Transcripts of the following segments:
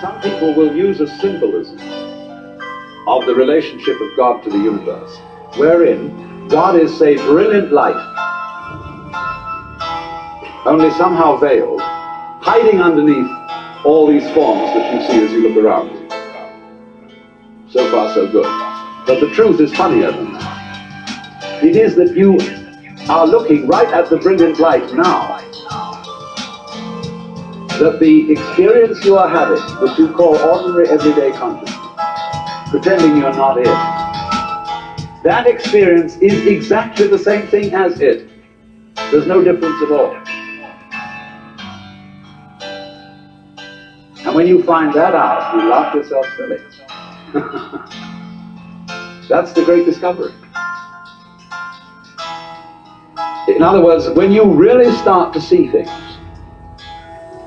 some people will use a symbolism of the relationship of God to the universe, wherein God is, say, brilliant light, only somehow veiled, hiding underneath all these forms that you see as you look around you. So far, so good. But the truth is funnier than that. It is that you are looking right at the brilliant light now, that the experience you are having, which you call ordinary everyday consciousness, pretending you're not it, that experience is exactly the same thing as it. There's no difference at all. And when you find that out, you laugh yourself silly. That's the great discovery. In other words, when you really start to see things,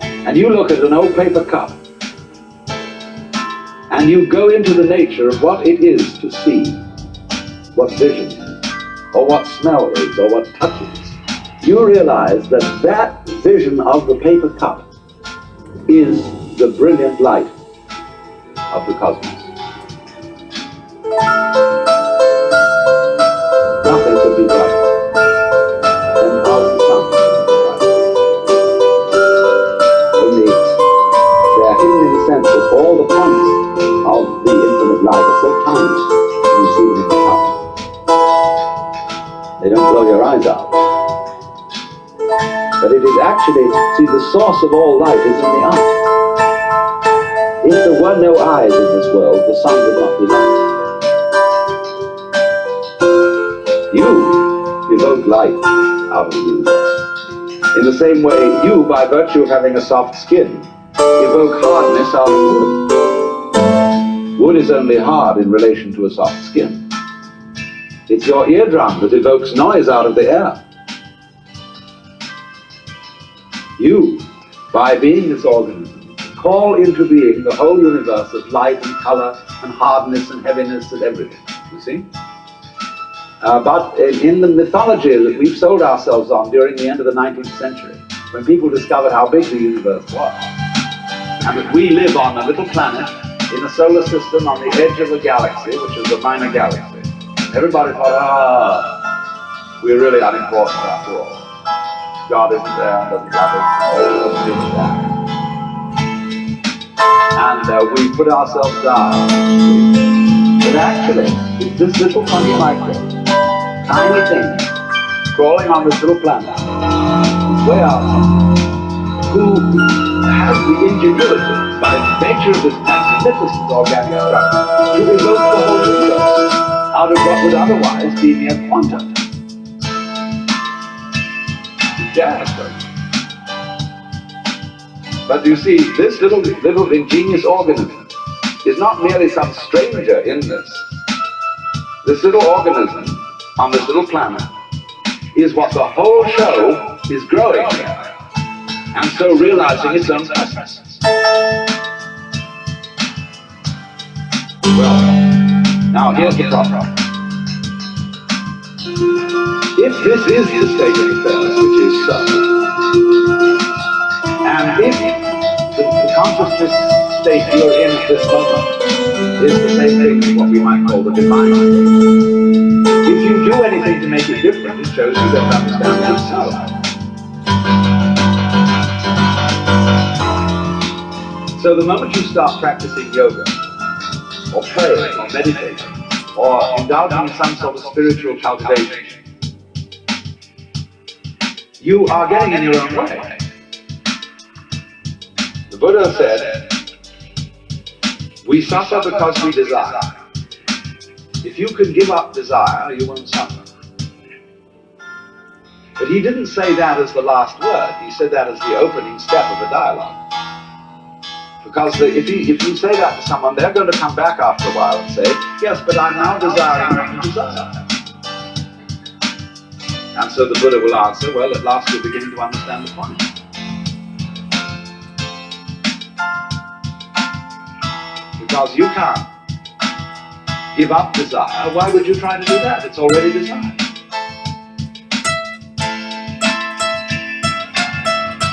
and you look at an old paper cup, and you go into the nature of what it is to see, what vision is, or what smell is, or what touch is, you realize that that vision of the paper cup is the brilliant light of the cosmos. Nothing could be brighter. 10,000 suns could be brighter. Only they are hidden in the sense that all the points of the infinite light are so tiny when you see them in the cup. They don't blow your eyes out. But it is actually, see, the source of all light is in the eye. If there were no eyes in this world, the sun would not be light. You evoke light out of the universe. In the same way, you, by virtue of having a soft skin, evoke hardness out of wood. Wood is only hard in relation to a soft skin. It's your eardrum that evokes noise out of the air. You, by being this organism, call into being the whole universe of light and color and hardness and heaviness and everything, you see? But in the mythology that we've sold ourselves on during the end of the 19th century, when people discovered how big the universe was, and that we live on a little planet in a solar system on the edge of a galaxy, which is a minor galaxy, everybody thought, we're really unimportant after all. God isn't there and doesn't love us. And we put ourselves down. But actually, it's this little funny micro, tiny thing, crawling on this little planet, way out, who has the ingenuity, by nature of this magnificent organic structure, to evoke the whole universe out of what would otherwise be mere quantum. But you see, this little ingenious organism is not merely some stranger in this. This little organism on this little planet is what the whole show is growing here, and so realizing its own presence. Well, now here's the problem. If this is the state of affairs, which is so, and if the consciousness state you're in at this moment is the same thing as what we might call the divine state, if you do anything to make it different, it shows you don't understand yourself. So the moment you start practicing yoga, or praying, or meditating, or indulging in some sort of spiritual cultivation, you are getting in your own way. The Buddha said, we suffer because we desire. If you can give up desire, you won't suffer. But he didn't say that as the last word. He said that as the opening step of a dialogue. Because if you say that to someone, they're going to come back after a while and say, yes, but I'm now desiring what you desire. And so the Buddha will answer, well, at last you're beginning to understand the point. Because you can't give up desire. Why would you try to do that? It's already desired.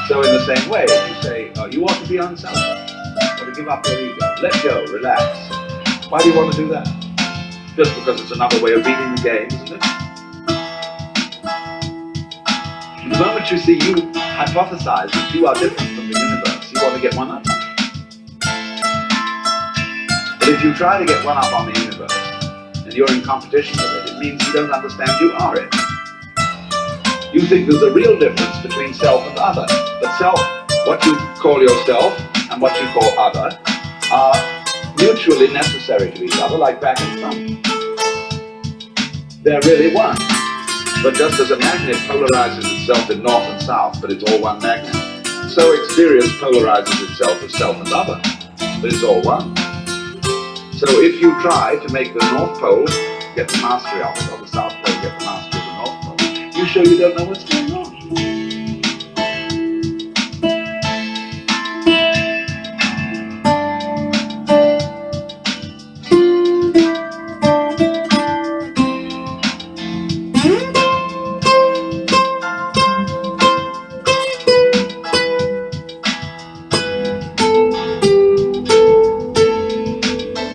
So in the same way, you say, oh, you ought to be unselfish. got to give up their ego. Let go, relax. Why do you want to do that? Just because it's another way of beating the game, isn't it? The moment you see you hypothesize that you are different from the universe, you want to get one up. But if you try to get one up on the universe, and you're in competition with it, it means you don't understand you are it. You think there's a real difference between self and other. But self, what you call yourself and what you call other, are mutually necessary to each other, like back and front. They're really one. But just as a magnet polarizes itself in north and south, but it's all one magnet, so experience polarizes itself as self and other, but it's all one. So if you try to make the North Pole get the mastery of it, or the South Pole get the mastery of the North Pole, you show you don't know what's going on.